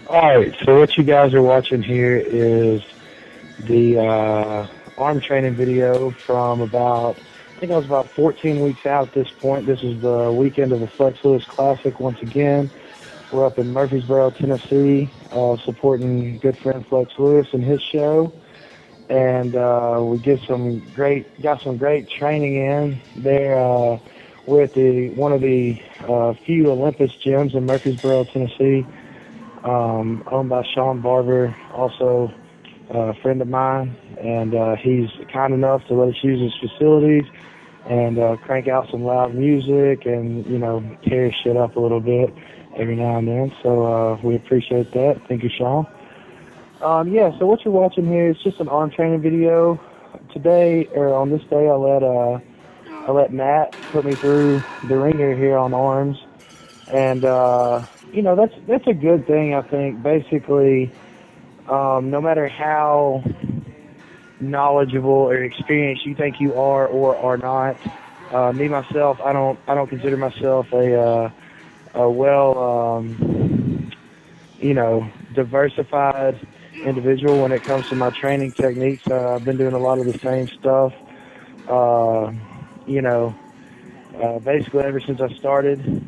All right, so what you guys are watching here is the arm training video from I think I was about 14 weeks out at this point. This is the weekend of the Flex Lewis Classic once again. We're up in Murfreesboro, Tennessee, supporting good friend Flex Lewis and his show. And we got some great training in there. We're at one of the few Olympus gyms in Murfreesboro, Tennessee, owned by Sean Barber, also a friend of mine, and he's kind enough to let us use his facilities and crank out some loud music and, tear shit up a little bit every now and then. So we appreciate that. Thank you, Sean. So what you're watching here is just an arm training video. Today, or on this day, I let Matt put me through the ringer here on arms, and that's a good thing. I think basically, no matter how knowledgeable or experienced you think you are or are not, me myself, I don't consider myself a well diversified individual when it comes to my training techniques. I've been doing a lot of the same stuff, basically ever since I started.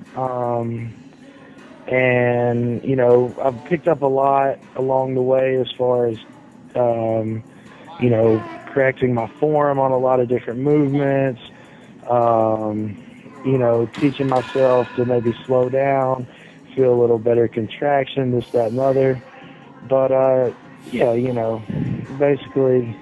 I've picked up a lot along the way as far as, correcting my form on a lot of different movements, teaching myself to maybe slow down, feel a little better contraction, this, that, and other. But, basically,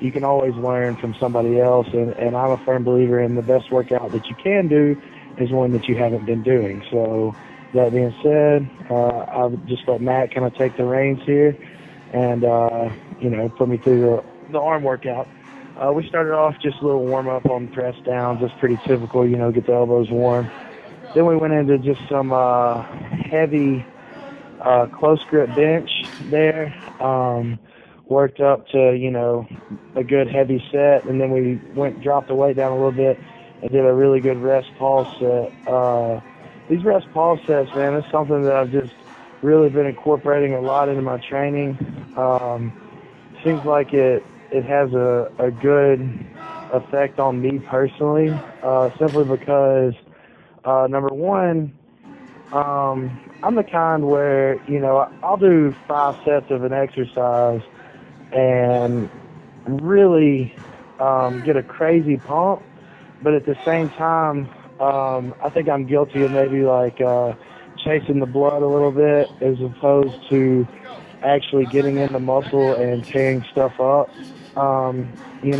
you can always learn from somebody else, and I'm a firm believer in the best workout that you can do is one that you haven't been doing. So, that being said, I'll just let Matt kind of take the reins here and, put me through the arm workout. We started off just a little warm-up on press downs. That's pretty typical, get the elbows warm. Then we went into just some heavy close grip bench there. Worked up to, a good heavy set, and then we dropped the weight down a little bit and did a really good rest pause set. These rest pause sets, man, it's something that I've just really been incorporating a lot into my training. Seems like it has a good effect on me personally, simply because, number one, I'm the kind where, I'll do 5 sets of an exercise and really get a crazy pump, but at the same time, I think I'm guilty of maybe chasing the blood a little bit as opposed to actually getting in the muscle and tearing stuff up. And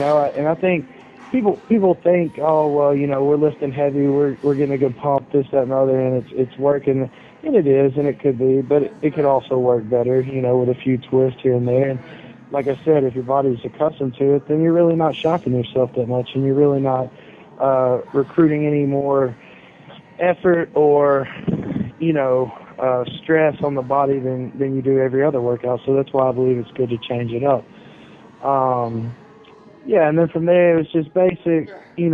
I think people think, oh, well, we're lifting heavy, we're getting a good pump, this, that, and other, and it's working. And it is, and it could be, but it could also work better, with a few twists here and there. And like I said, if your body's accustomed to it, then you're really not shocking yourself that much, and you're really not recruiting any more effort or, stress on the body than you do every other workout. So that's why I believe it's good to change it up. And then from there, it was just basic, we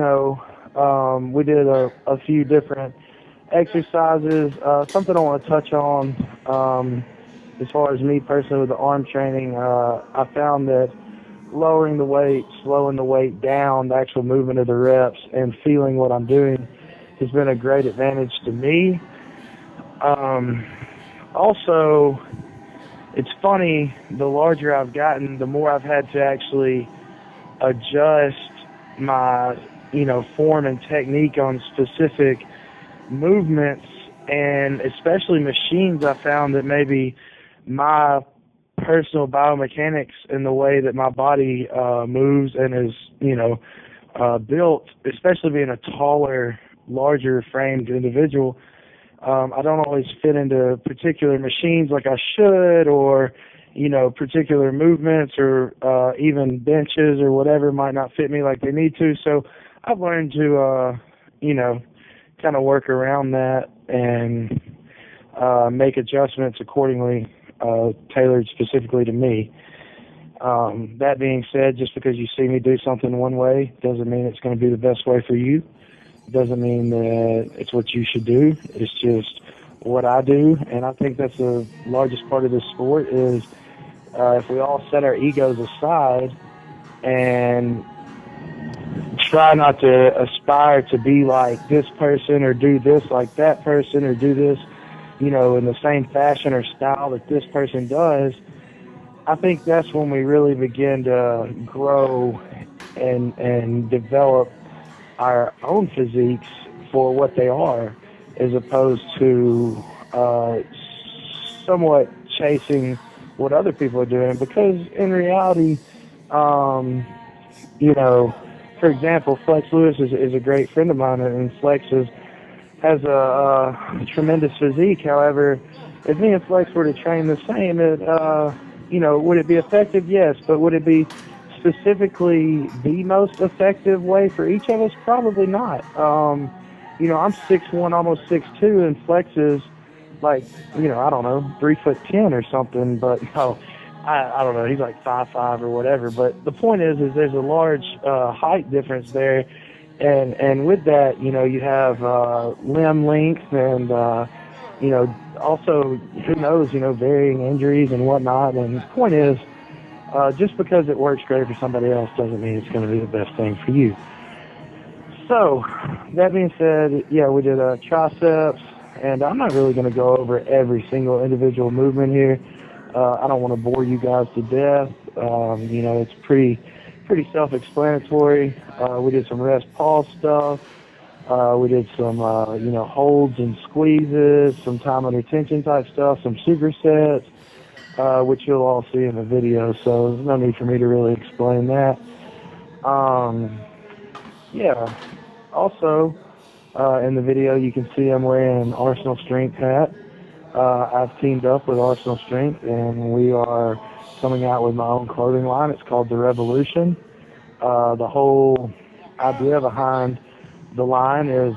did a few different exercises. Something I want to touch on, as far as me personally with the arm training, I found that lowering the weight, slowing the weight down, the actual movement of the reps, and feeling what I'm doing has been a great advantage to me. Also, it's funny, the larger I've gotten, the more I've had to actually adjust my, form and technique on specific movements, and especially machines. I found that maybe my personal biomechanics and the way that my body moves and is, built, especially being a taller, larger framed individual, I don't always fit into particular machines like I should, or, particular movements or even benches or whatever might not fit me like they need to. So I've learned to, kind of work around that and make adjustments accordingly, tailored specifically to me. That being said, just because you see me do something one way doesn't mean it's going to be the best way for you. It doesn't mean that it's what you should do. It's just what I do, and I think that's the largest part of this sport is if we all set our egos aside and try not to aspire to be like this person or do this like that person or do this, in the same fashion or style that this person does, I think that's when we really begin to grow and develop our own physiques for what they are, as opposed to somewhat chasing what other people are doing. Because in reality, for example, Flex Lewis is a great friend of mine, and Flex has a tremendous physique. However, if me and Flex were to train the same, would it be effective? Yes, but would it be specifically the most effective way for each of us? Probably not. I'm 6'1", almost 6'2", and Flex is like, I don't know, 3'10" or something. But I don't know. He's like 5'5" or whatever. But the point is there's a large height difference there, and with that, you have limb length and also who knows, varying injuries and whatnot. And the point is, just because it works great for somebody else doesn't mean it's going to be the best thing for you. So that being said, yeah, we did triceps, and I'm not really going to go over every single individual movement here. I don't want to bore you guys to death. It's pretty self-explanatory. We did some rest pause stuff. We did some, holds and squeezes, some time under tension type stuff, some supersets, which you'll all see in the video. So there's no need for me to really explain that. Also, in the video, you can see I'm wearing an Arsenal Strength hat. I've teamed up with Arsenal Strength, and we are coming out with my own clothing line. It's called The Revolution. The whole idea behind the line is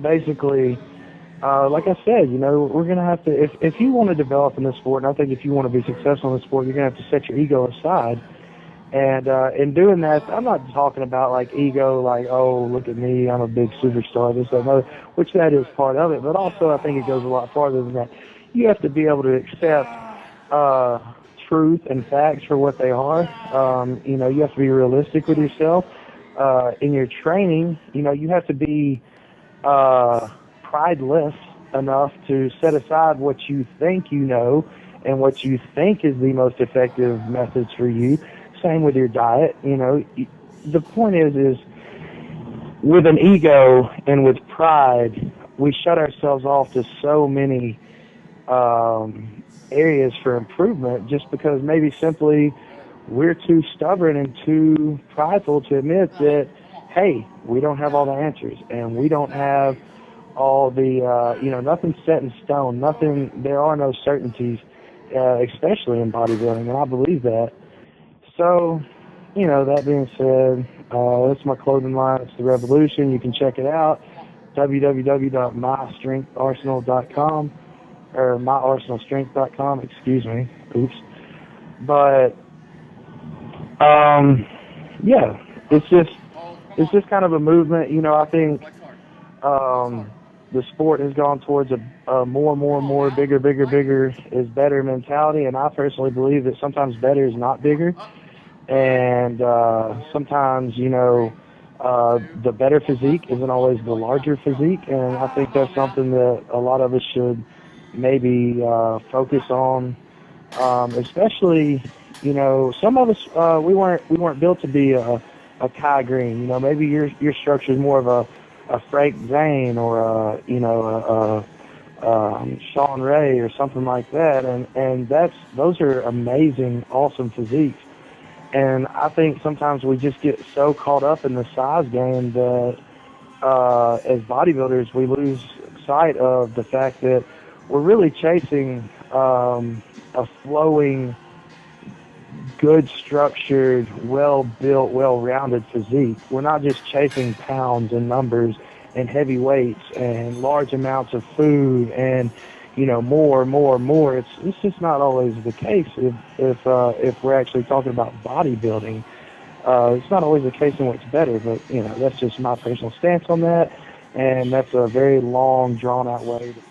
basically, like I said, we're going to have to, if you want to develop in this sport, and I think if you want to be successful in this sport, you're going to have to set your ego aside. And in doing that, I'm not talking about like ego, like, oh, look at me, I'm a big superstar, this, that, and other, which that is part of it. But also I think it goes a lot farther than that. You have to be able to accept truth and facts for what they are. You have to be realistic with yourself. In your training, you have to be prideless enough to set aside what you think you know and what you think is the most effective methods for you. Same with your diet. The point is with an ego and with pride, we shut ourselves off to so many areas for improvement just because maybe simply we're too stubborn and too prideful to admit that, hey, we don't have all the answers and we don't have all the, nothing's set in stone. There are no certainties, especially in bodybuilding, and I believe that. So, that being said, that's my clothing line. It's The Revolution. You can check it out, www.mystrengtharsenal.com, or myarsenalstrength.com, excuse me. Oops. But, it's just kind of a movement. I think the sport has gone towards a more, bigger is better mentality, and I personally believe that sometimes better is not bigger. And sometimes, the better physique isn't always the larger physique, and I think that's something that a lot of us should maybe focus on. Especially, some of us we weren't built to be a Kai Green. Maybe your structure is more of a Frank Zane or Sean Ray or something like that, and those are amazing, awesome physiques. And I think sometimes we just get so caught up in the size game that as bodybuilders we lose sight of the fact that we're really chasing a flowing, good structured, well-built, well-rounded physique. We're not just chasing pounds and numbers and heavy weights and large amounts of food and more. It's just not always the case if we're actually talking about bodybuilding. It's not always the case in what's better, but that's just my personal stance on that. And that's a very long, drawn-out way to